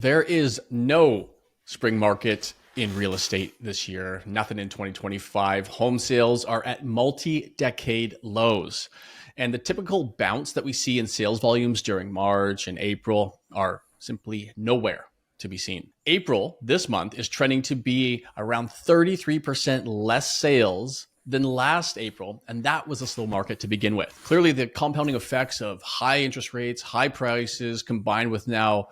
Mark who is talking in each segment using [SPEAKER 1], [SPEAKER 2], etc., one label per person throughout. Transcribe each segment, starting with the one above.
[SPEAKER 1] There is no spring market in real estate this year, nothing in 2025. Home sales are at multi-decade lows. And the typical bounce that we see in sales volumes during March and April are simply nowhere to be seen. April this month is trending to be around 33% less sales than last April, and that was a slow market to begin with. Clearly, the compounding effects of high interest rates, high prices, combined with now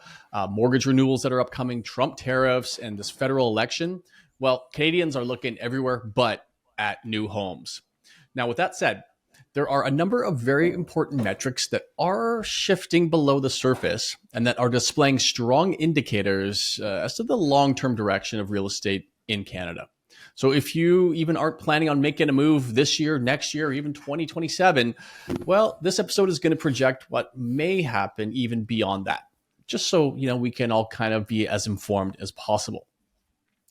[SPEAKER 1] mortgage renewals that are upcoming, Trump tariffs, and this federal election, well, Canadians are looking everywhere but at new homes. Now, with that said, there are a number of very important metrics that are shifting below the surface and that are displaying strong indicators as to the long-term direction of real estate in Canada. So if you even aren't planning on making a move this year, next year, or even 2027, well, this episode is going to project what may happen even beyond that, just so we can all kind of be as informed as possible.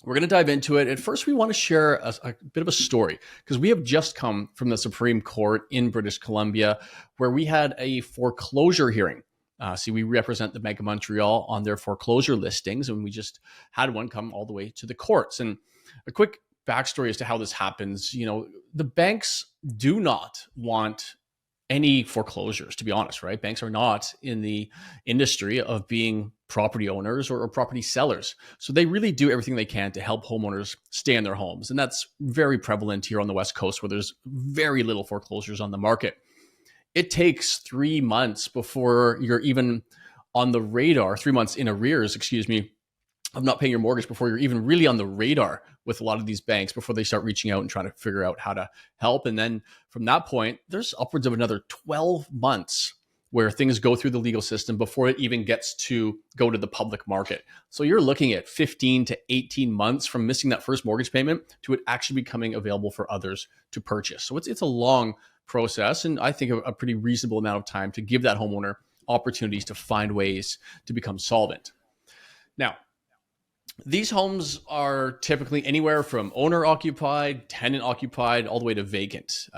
[SPEAKER 1] We're going to dive into it. At first, we want to share a bit of a story because we have just come from the Supreme Court in British Columbia where we had a foreclosure hearing. We represent the Bank of Montreal on their foreclosure listings, and we just had one come all the way to the courts. And a quick backstory as to how this happens. The banks do not want any foreclosures, to be honest, right? Banks are not in the industry of being property owners or property sellers. So they really do everything they can to help homeowners stay in their homes. And that's very prevalent here on the West Coast where there's very little foreclosures on the market. It takes 3 months before you're even on the radar, 3 months in arrears, of not paying your mortgage before you're even really on the radar with a lot of these banks before they start reaching out and trying to figure out how to help. And then from that point, there's upwards of another 12 months where things go through the legal system before it even gets to go to the public market. So you're looking at 15 to 18 months from missing that first mortgage payment to it actually becoming available for others to purchase. So it's a long process, and I think a pretty reasonable amount of time to give that homeowner opportunities to find ways to become solvent. Now, these homes are typically anywhere from owner-occupied, tenant-occupied, all the way to vacant.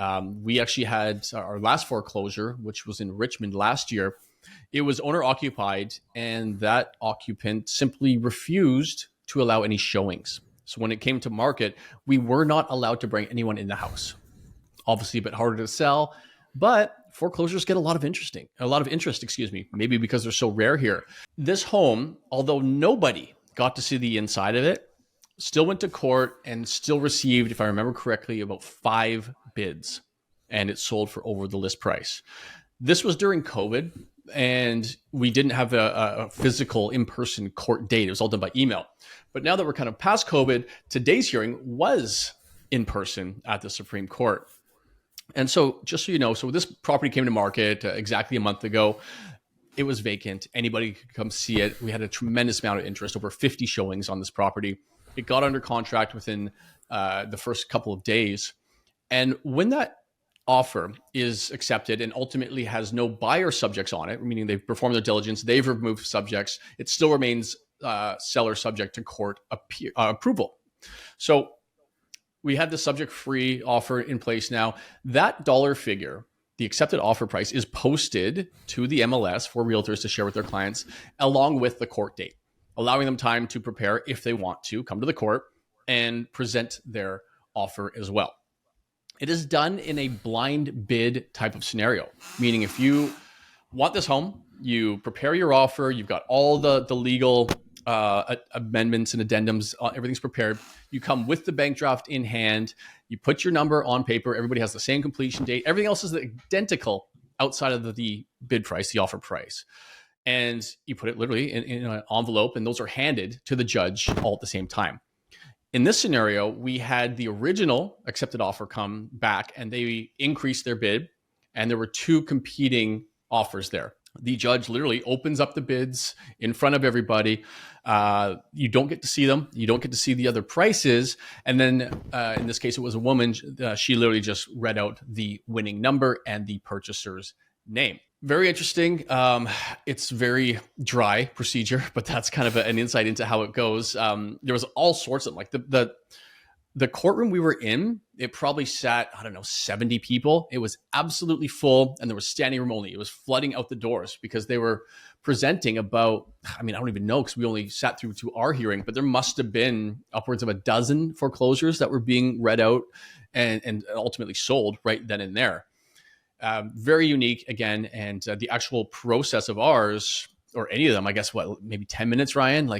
[SPEAKER 1] We actually had our last foreclosure, which was in Richmond last year. It was owner-occupied, and that occupant simply refused to allow any showings. So when it came to market, we were not allowed to bring anyone in the house. Obviously a bit harder to sell, but foreclosures get a lot of interest, maybe because they're so rare here. This home, although nobody got to see the inside of it, still went to court and still received, if I remember correctly, about 5 bids, and it sold for over the list price. This was during COVID, and we didn't have a physical in-person court date. It was all done by email. But now that we're kind of past COVID, today's hearing was in person at the Supreme Court. And so just so you know, so this property came to market exactly a month ago. It was vacant. Anybody could come see it. We had a tremendous amount of interest, over 50 showings on this property. It got under contract within the first couple of days. And when that offer is accepted and ultimately has no buyer subjects on it, meaning they've performed their diligence, they've removed subjects, it still remains seller subject to court approval. So we had the subject-free offer in place now. That dollar figure, the accepted offer price, is posted to the MLS for realtors to share with their clients along with the court date, allowing them time to prepare if they want to come to the court and present their offer as well. It is done in a blind bid type of scenario, meaning if you want this home, you prepare your offer, you've got all the legal amendments and addendums, everything's prepared. You come with the bank draft in hand, you put your number on paper, everybody has the same completion date, everything else is identical outside of the bid price, the offer price. And you put it literally in an envelope, and those are handed to the judge all at the same time. In this scenario, we had the original accepted offer come back, and they increased their bid, and there were 2 competing offers there. The judge literally opens up the bids in front of everybody. You don't get to see them. You don't get to see the other prices. And then in this case, it was a woman. She literally just read out the winning number and the purchaser's name. Very interesting. It's very dry procedure, but that's kind of an insight into how it goes. There was all sorts of the courtroom we were in, it probably sat, 70 people. It was absolutely full, and there was standing room only. It was flooding out the doors because they were presenting about, I mean, I don't even know because we only sat through to our hearing, but there must have been upwards of a dozen foreclosures that were being read out and ultimately sold right then and there. Very unique again. And the actual process of ours, or any of them, I guess, maybe 10 minutes, Ryan?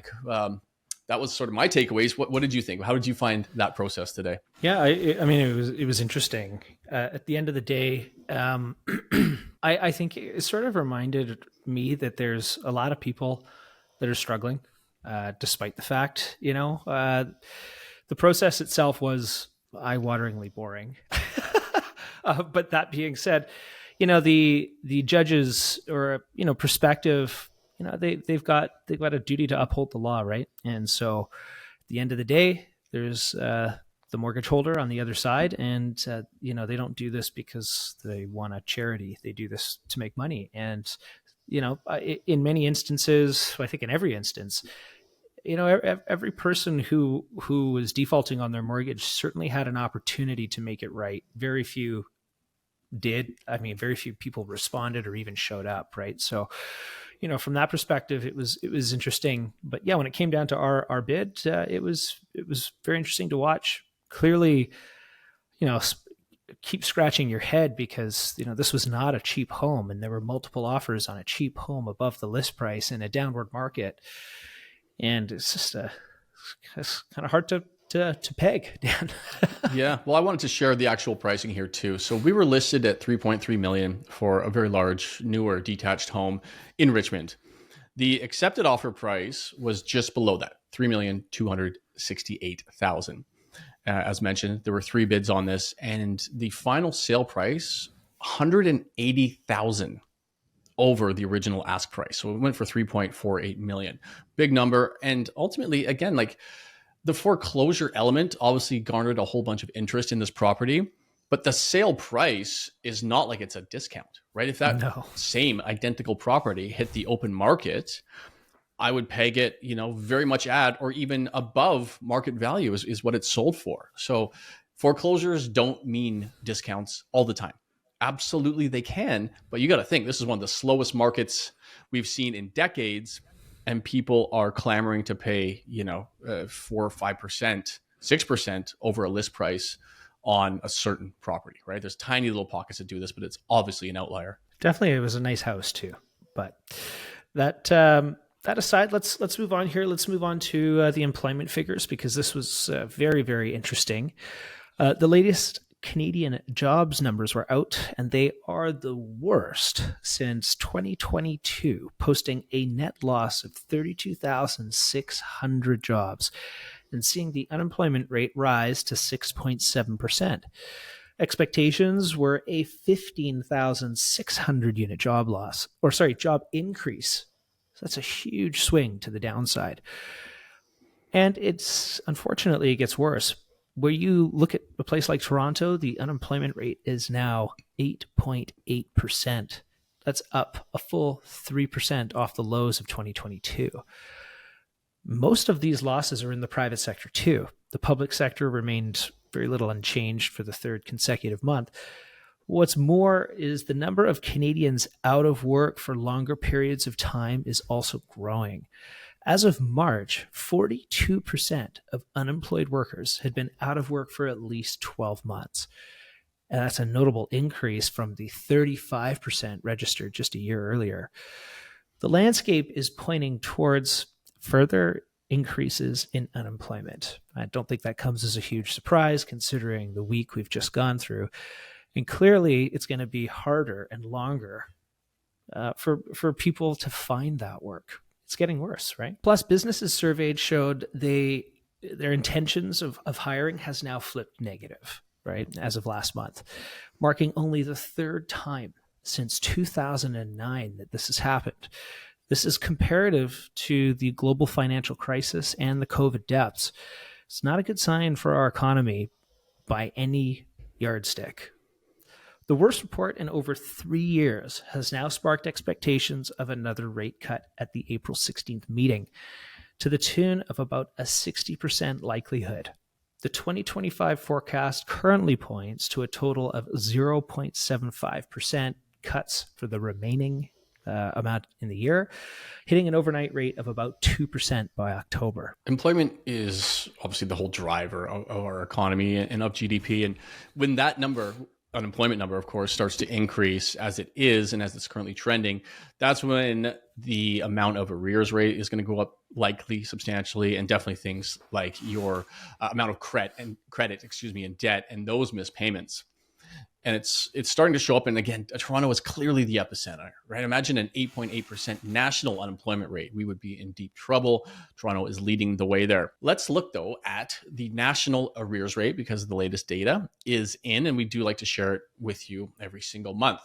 [SPEAKER 1] That was sort of my takeaways. What did you think? How did you find that process today?
[SPEAKER 2] Yeah, I mean, it was interesting. At the end of the day, I think it sort of reminded me that there's a lot of people that are struggling, despite the fact, the process itself was eye-wateringly boring. But that being said, the judges or perspective, they've got a duty to uphold the law, right? And so, at the end of the day, there's the mortgage holder on the other side, and they don't do this because they want a charity. They do this to make money, and in many instances, I think in every instance, every person who was defaulting on their mortgage certainly had an opportunity to make it right. Very few did. I mean, very few people responded or even showed up, right? So, from that perspective, it was interesting. But yeah, when it came down to our bid, it was very interesting to watch. Clearly, keep scratching your head because this was not a cheap home, and there were multiple offers on a cheap home above the list price in a downward market, and it's just it's kind of hard to peg, Dan.
[SPEAKER 1] Yeah. Well, I wanted to share the actual pricing here too. So we were listed at 3.3 million for a very large, newer detached home in Richmond. The accepted offer price was just below that, 3,268,000. As mentioned, there were 3 bids on this, and the final sale price, 180,000 over the original ask price. So it went for 3.48 million. Big number. And ultimately, again, the foreclosure element obviously garnered a whole bunch of interest in this property, but the sale price is not like it's a discount, right? If that same identical property hit the open market, I would peg it, very much at or even above market value is what it's sold for. So foreclosures don't mean discounts all the time. Absolutely they can, but you got to think this is one of the slowest markets we've seen in decades, and people are clamoring to pay, 4 or 5%, 6% over a list price on a certain property, right? There's tiny little pockets that do this, but it's obviously an outlier.
[SPEAKER 2] Definitely, it was a nice house too. But that aside, let's move on here. Let's move on to the employment figures, because this was very, very interesting. The latest Canadian jobs numbers were out, and they are the worst since 2022, posting a net loss of 32,600 jobs and seeing the unemployment rate rise to 6.7%. Expectations were a 15,600 unit job increase. So that's a huge swing to the downside. And unfortunately, it gets worse. Where you look at a place like Toronto, the unemployment rate is now 8.8%. That's up a full 3% off the lows of 2022. Most of these losses are in the private sector too. The public sector remained very little unchanged for the 3rd consecutive month. What's more is the number of Canadians out of work for longer periods of time is also growing. As of March, 42% of unemployed workers had been out of work for at least 12 months. And that's a notable increase from the 35% registered just a year earlier. The landscape is pointing towards further increases in unemployment. I don't think that comes as a huge surprise considering the week we've just gone through. And clearly, it's going to be harder and longer for people to find that work. It's getting worse, right? Plus, businesses surveyed showed their intentions of hiring has now flipped negative, right, as of last month, marking only the 3rd time since 2009 that this has happened. This is comparative to the global financial crisis and the COVID depths. It's not a good sign for our economy by any yardstick. The worst report in over 3 years has now sparked expectations of another rate cut at the April 16th meeting, to the tune of about a 60% likelihood. The 2025 forecast currently points to a total of 0.75% cuts for the remaining amount in the year, hitting an overnight rate of about 2% by October.
[SPEAKER 1] Employment is obviously the whole driver of our economy and of GDP. And when that number, unemployment number, of course, starts to increase as it is and as it's currently trending, that's when the amount of arrears rate is going to go up likely substantially, and definitely things like your amount of credit and debt and those missed payments. And it's starting to show up. And again, Toronto is clearly the epicenter, right? Imagine an 8.8% national unemployment rate. We would be in deep trouble. Toronto is leading the way there. Let's look, though, at the national arrears rate, because the latest data is in, and we do like to share it with you every single month.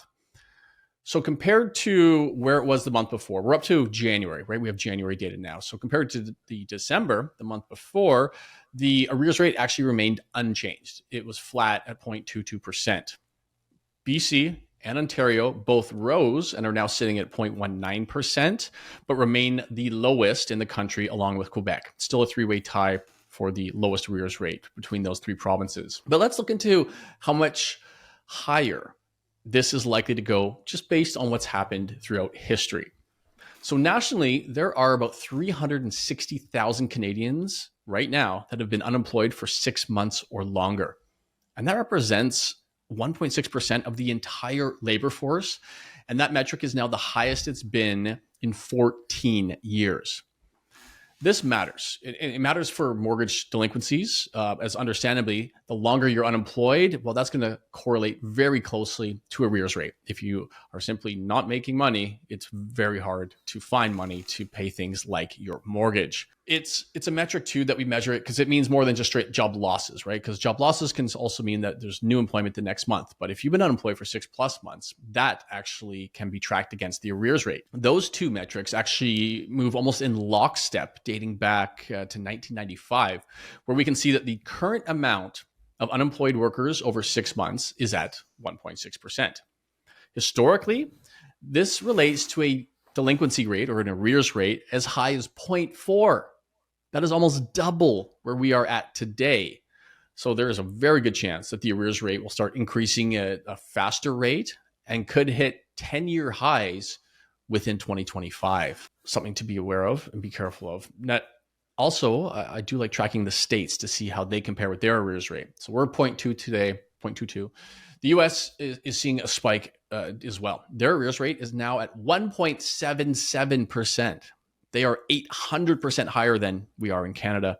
[SPEAKER 1] So compared to where it was the month before, we're up to January, right? We have January data now. So compared to the December, the month before, the arrears rate actually remained unchanged. It was flat at 0.22%. BC and Ontario both rose and are now sitting at 0.19%, but remain the lowest in the country along with Quebec. Still a three-way tie for the lowest arrears rate between those three provinces. But let's look into how much higher this is likely to go just based on what's happened throughout history. So nationally, there are about 360,000 Canadians right now that have been unemployed for 6 months or longer. And that represents 1.6% of the entire labor force. And that metric is now the highest it's been in 14 years. This matters. It matters for mortgage delinquencies, as understandably, the longer you're unemployed, well, that's going to correlate very closely to arrears rate. If you are simply not making money, it's very hard to find money to pay things like your mortgage. It's a metric too that we measure it because it means more than just straight job losses, right? Because job losses can also mean that there's new employment the next month. But if you've been unemployed for 6+ months, that actually can be tracked against the arrears rate. Those two metrics actually move almost in lockstep, dating back to 1995, where we can see that the current amount of unemployed workers over 6 months is at 1.6%. Historically, this relates to a delinquency rate or an arrears rate as high as 0.4. That is almost double where we are at today. So there is a very good chance that the arrears rate will start increasing at a faster rate and could hit 10-year highs within 2025. Something to be aware of and be careful of. Also, I do like tracking the states to see how they compare with their arrears rate. So we're 0.2 today, 0.22. The US is seeing a spike as well. Their arrears rate is now at 1.77%. They are 800% higher than we are in Canada.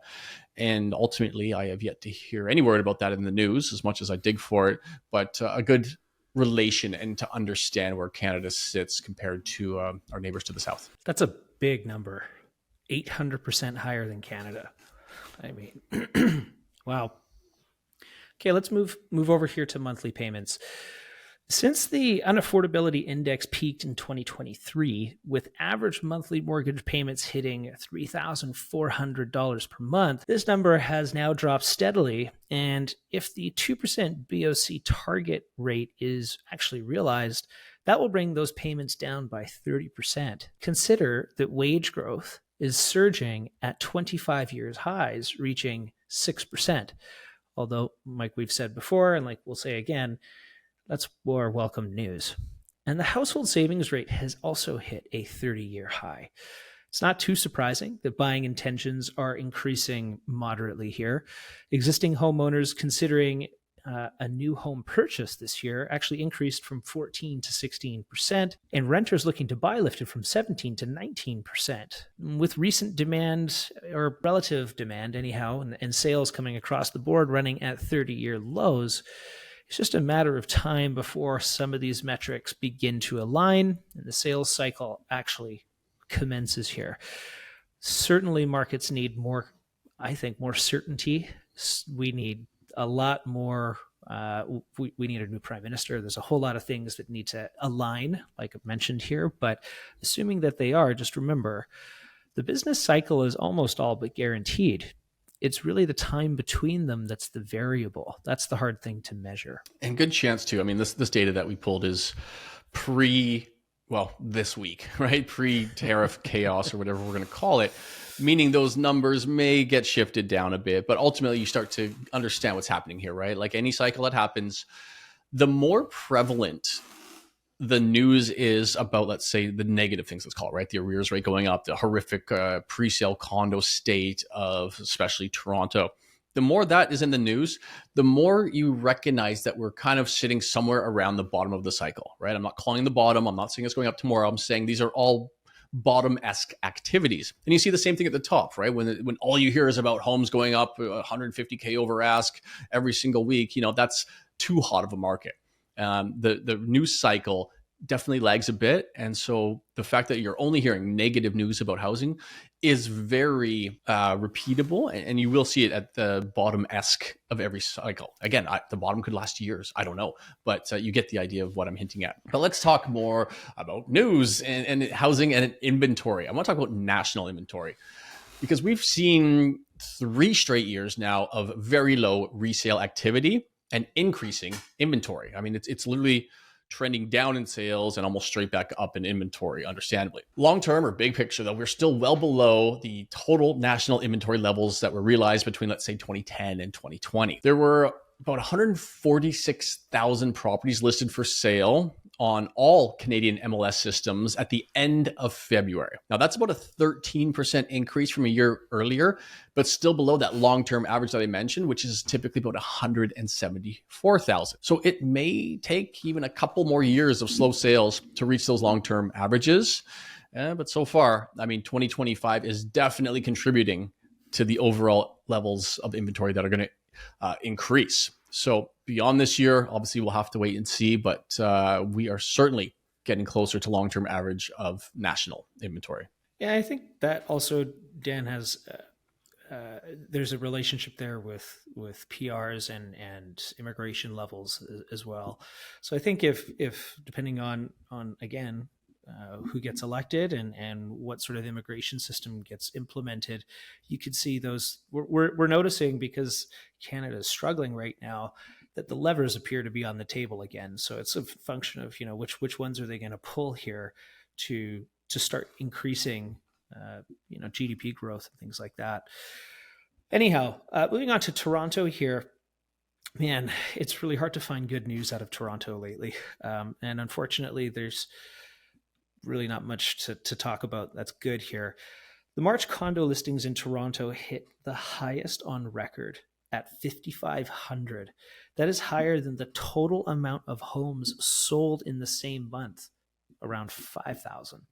[SPEAKER 1] And ultimately, I have yet to hear any word about that in the news, as much as I dig for it, but a good relation and to understand where Canada sits compared to our neighbors to the south.
[SPEAKER 2] That's a big number. 800% higher than Canada. I mean, wow. Okay, let's move over here to monthly payments. Since the unaffordability index peaked in 2023, with average monthly mortgage payments hitting $3,400 per month, this number has now dropped steadily. And if the 2% BOC target rate is actually realized, that will bring those payments down by 30%. Consider that wage growth is surging at 25 years highs, reaching 6%. Although, like we've said before, and like we'll say again, that's more welcome news. And the household savings rate has also hit a 30-year high. It's not too surprising that buying intentions are increasing moderately here. Existing homeowners considering a new home purchase this year actually increased from 14 to 16%, and renters looking to buy lifted from 17 to 19%. With recent demand, or relative demand anyhow, and sales coming across the board running at 30-year lows, it's just a matter of time before some of these metrics begin to align and the sales cycle actually commences here. Certainly markets need more, I think, more certainty. We need a lot more. We need a new prime minister. There's a whole lot of things that need to align, like I've mentioned here. But assuming that they are, just remember, the business cycle is almost all but guaranteed. It's really the time between them that's the variable. That's the hard thing to measure.
[SPEAKER 1] And good chance too. I mean, this data that we pulled is this week, right? Pre-tariff chaos or whatever we're going to call it, meaning those numbers may get shifted down a bit, but ultimately you start to understand what's happening here, right? Like any cycle that happens, the more prevalent the news is about, let's say, the negative things, let's call it, right? The arrears rate going up, the horrific pre-sale condo state of especially Toronto. The more that is in the news, the more you recognize that we're kind of sitting somewhere around the bottom of the cycle, right? I'm not calling the bottom. I'm not saying it's going up tomorrow. I'm saying these are all bottom-esque activities. And you see the same thing at the top, right? When all you hear is about homes going up 150K over ask every single week, that's too hot of a market. The news cycle definitely lags a bit. And so the fact that you're only hearing negative news about housing is very repeatable. And you will see it at the bottom-esque of every cycle. Again, the bottom could last years. I don't know. But you get the idea of what I'm hinting at. But let's talk more about news and housing and inventory. I want to talk about national inventory, because we've seen 3 straight years now of very low resale activity and increasing inventory. I mean, it's literally trending down in sales and almost straight back up in inventory, understandably. Long-term or big picture, though, we're still well below the total national inventory levels that were realized between, let's say, 2010 and 2020. There were about 146,000 properties listed for sale on all Canadian MLS systems at the end of February. Now, that's about a 13% increase from a year earlier, but still below that long-term average that I mentioned, which is typically about 174,000. So it may take even a couple more years of slow sales to reach those long-term averages. But so far, 2025 is definitely contributing to the overall levels of inventory that are going to increase. So beyond this year, obviously we'll have to wait and see, but we are certainly getting closer to long-term average of national inventory.
[SPEAKER 2] Yeah, I think that also, Dan, has there's a relationship there with PRs and immigration levels as well. So I think if depending on again who gets elected and what sort of immigration system gets implemented, you could see those. We're noticing, because Canada is struggling right now, that the levers appear to be on the table again. So it's a function of which ones are they going to pull here to start increasing GDP growth and things like that. Anyhow, moving on to Toronto here. Man, it's really hard to find good news out of Toronto lately, and unfortunately, there's really not much to talk about that's good here. The March condo listings in Toronto hit the highest on record at 5,500. That is higher than the total amount of homes sold in the same month, around 5,000.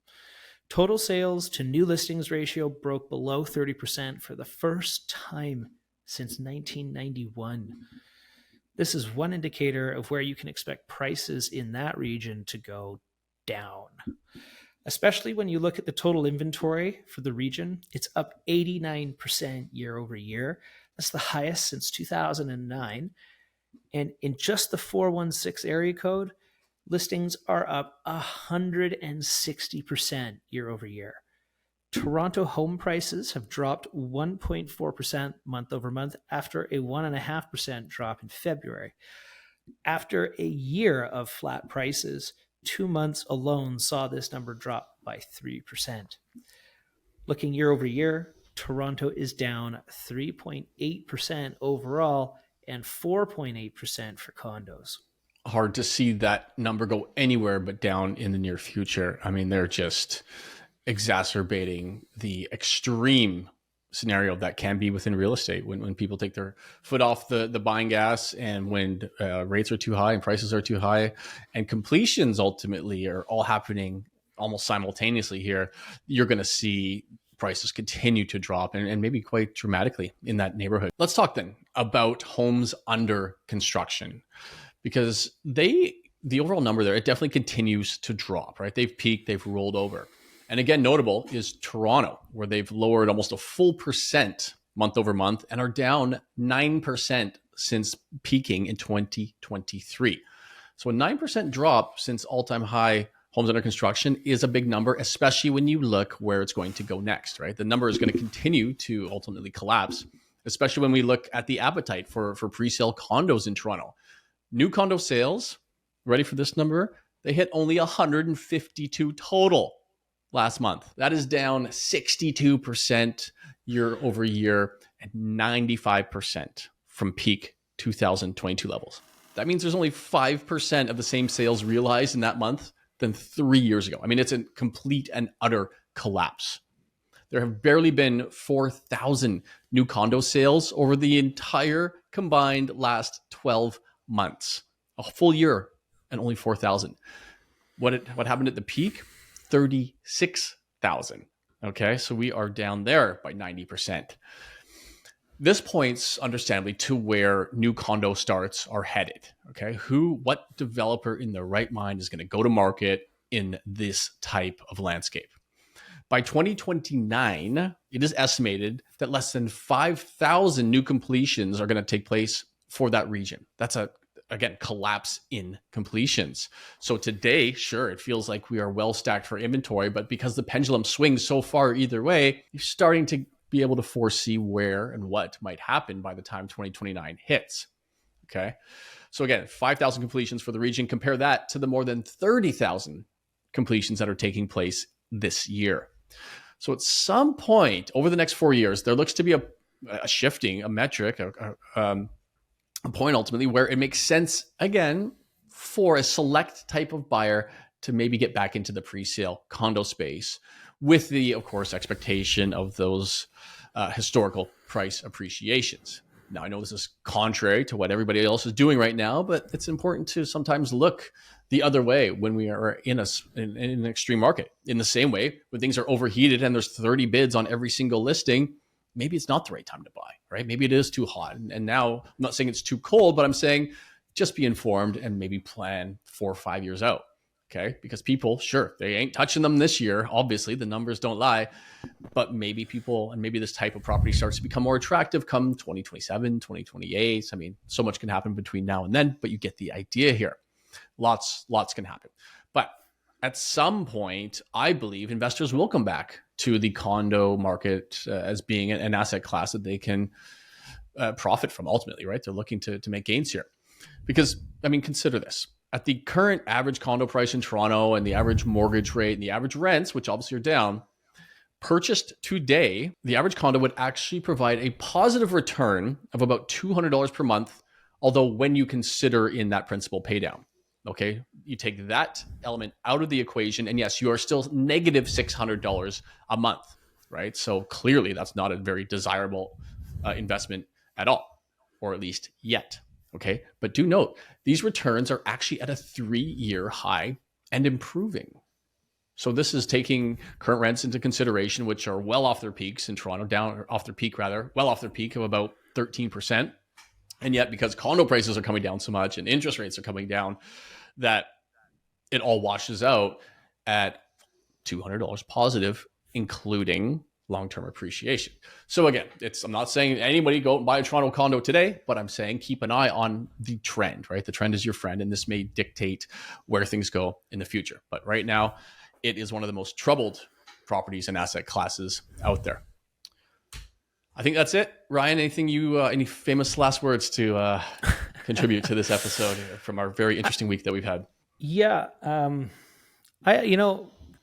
[SPEAKER 2] Total sales to new listings ratio broke below 30% for the first time since 1991. This is one indicator of where you can expect prices in that region to go down. Especially when you look at the total inventory for the region, it's up 89% year over year. That's the highest since 2009. And in just the 416 area code, listings are up 160% year over year. Toronto home prices have dropped 1.4% month over month after a 1.5% drop in February. After a year of flat prices, 2 months alone saw this number drop by 3%. Looking year over year, Toronto is down 3.8% overall and 4.8% for condos.
[SPEAKER 1] Hard to see that number go anywhere but down in the near future. They're just exacerbating the extreme scenario that can be within real estate when people take their foot off the buying gas, and when rates are too high and prices are too high and completions ultimately are all happening almost simultaneously here. You're going to see prices continue to drop and maybe quite dramatically in that neighborhood. Let's talk then about homes under construction, because the overall number there, it definitely continues to drop, right? They've peaked, they've rolled over. And again, notable is Toronto, where they've lowered almost a full percent month over month and are down 9% since peaking in 2023. So a 9% drop since all-time high homes under construction is a big number, especially when you look where it's going to go next, right? The number is going to continue to ultimately collapse, especially when we look at the appetite for pre-sale condos in Toronto. New condo sales, ready for this number? They hit only 152 total last month. That is down 62% year over year and 95% from peak 2022 levels. That means there's only 5% of the same sales realized in that month than 3 years ago. I mean, it's a complete and utter collapse. There have barely been 4,000 new condo sales over the entire combined last 12 months. A full year and only 4,000. What happened at the peak? 36,000. Okay, so we are down there by 90%. This points, understandably, to where new condo starts are headed. Okay, what developer in their right mind is going to go to market in this type of landscape? By 2029, it is estimated that less than 5,000 new completions are going to take place for that region. That's again, collapse in completions. So today, sure, it feels like we are well stacked for inventory, but because the pendulum swings so far either way, you're starting to be able to foresee where and what might happen by the time 2029 hits. Okay. So again, 5,000 completions for the region. Compare that to the more than 30,000 completions that are taking place this year. So at some point over the next 4 years, there looks to be a shifting, a metric, a point ultimately where it makes sense again for a select type of buyer to maybe get back into the pre-sale condo space with the, of course, expectation of those historical price appreciations. Now, I know this is contrary to what everybody else is doing right now, but it's important to sometimes look the other way when we are in an extreme market. In the same way, when things are overheated and there's 30 bids on every single listing, maybe it's not the right time to buy, right? Maybe it is too hot. And now I'm not saying it's too cold, but I'm saying just be informed and maybe plan 4 or 5 years out, okay? Because people, sure, they ain't touching them this year. Obviously, the numbers don't lie, but maybe people and maybe this type of property starts to become more attractive come 2027, 2028. I mean, so much can happen between now and then, but you get the idea here. Lots can happen. But at some point, I believe investors will come back to the condo market as being an asset class that they can profit from ultimately, right? They're looking to make gains here. Because, I mean, consider this. At the current average condo price in Toronto and the average mortgage rate and the average rents, which obviously are down, purchased today, the average condo would actually provide a positive return of about $200 per month, although when you consider in that principal pay down. Okay, you take that element out of the equation, and yes, you are still negative $600 a month, right? So clearly, that's not a very desirable investment at all, or at least yet. Okay, but do note these returns are actually at a 3-year high and improving. So this is taking current rents into consideration, which are well off their peaks in Toronto, well off their peak of about 13%. And yet, because condo prices are coming down so much and interest rates are coming down, that it all washes out at $200 positive, including long-term appreciation. So again, I'm not saying anybody go and buy a Toronto condo today, but I'm saying keep an eye on the trend, right? The trend is your friend, and this may dictate where things go in the future. But right now, it is one of the most troubled properties and asset classes out there. I think that's it. Ryan, any famous last words to contribute to this episode from our very interesting week that we've had?
[SPEAKER 2] Yeah.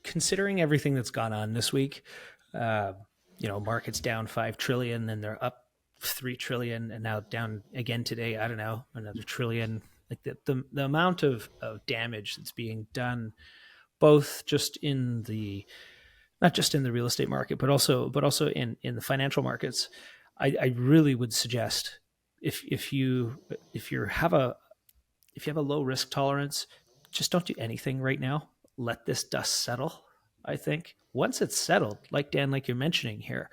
[SPEAKER 2] Considering everything that's gone on this week, market's down 5 trillion, then they're up 3 trillion, and now down again today, I don't know, another trillion. Like the amount of damage that's being done, both just not just in the real estate market, but also in the financial markets. I really would suggest if you have a low risk tolerance, just don't do anything right now. Let this dust settle. I think once it's settled, like Dan, like you're mentioning here,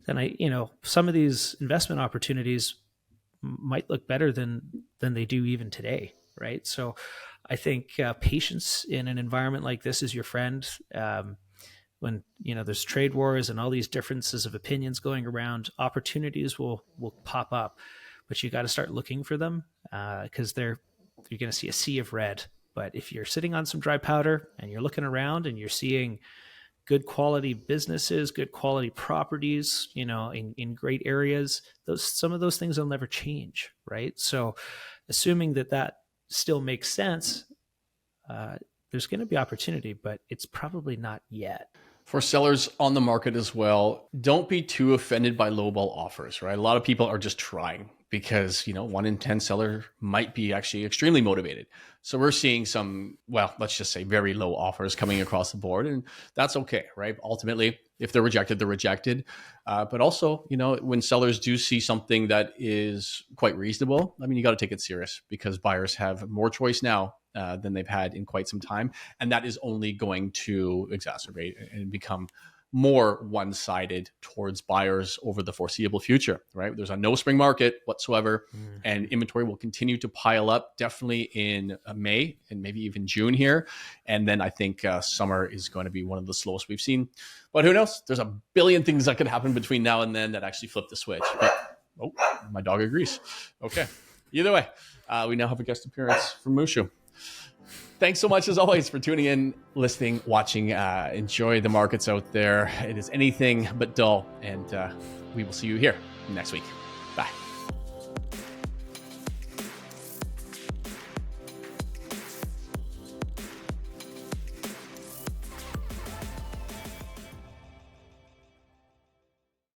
[SPEAKER 2] then some of these investment opportunities might look better than they do even today, right? So I think patience in an environment like this is your friend. When there's trade wars and all these differences of opinions going around, opportunities will pop up, but you got to start looking for them because you're going to see a sea of red. But if you're sitting on some dry powder and you're looking around and you're seeing good quality businesses, good quality properties, in great areas, some of those things will never change, right? So assuming that still makes sense, there's going to be opportunity, but it's probably not yet.
[SPEAKER 1] For sellers on the market as well, don't be too offended by lowball offers, right? A lot of people are just trying. because 1 in 10 seller might be actually extremely motivated. So we're seeing some, well, let's just say very low offers coming across the board, and that's okay, right? Ultimately, if they're rejected, they're rejected. But also, when sellers do see something that is quite reasonable, I mean, you got to take it serious, because buyers have more choice now than they've had in quite some time, and that is only going to exacerbate and become more one-sided towards buyers over the foreseeable future, right? There's a no spring market whatsoever, and inventory will continue to pile up definitely in May and maybe even June here. And then I think summer is going to be one of the slowest we've seen. But who knows? There's a billion things that could happen between now and then that actually flip the switch. But, my dog agrees. Okay. Either way, we now have a guest appearance from Mushu. Thanks so much, as always, for tuning in, listening, watching. Enjoy the markets out there. It is anything but dull, and we will see you here next week. Bye.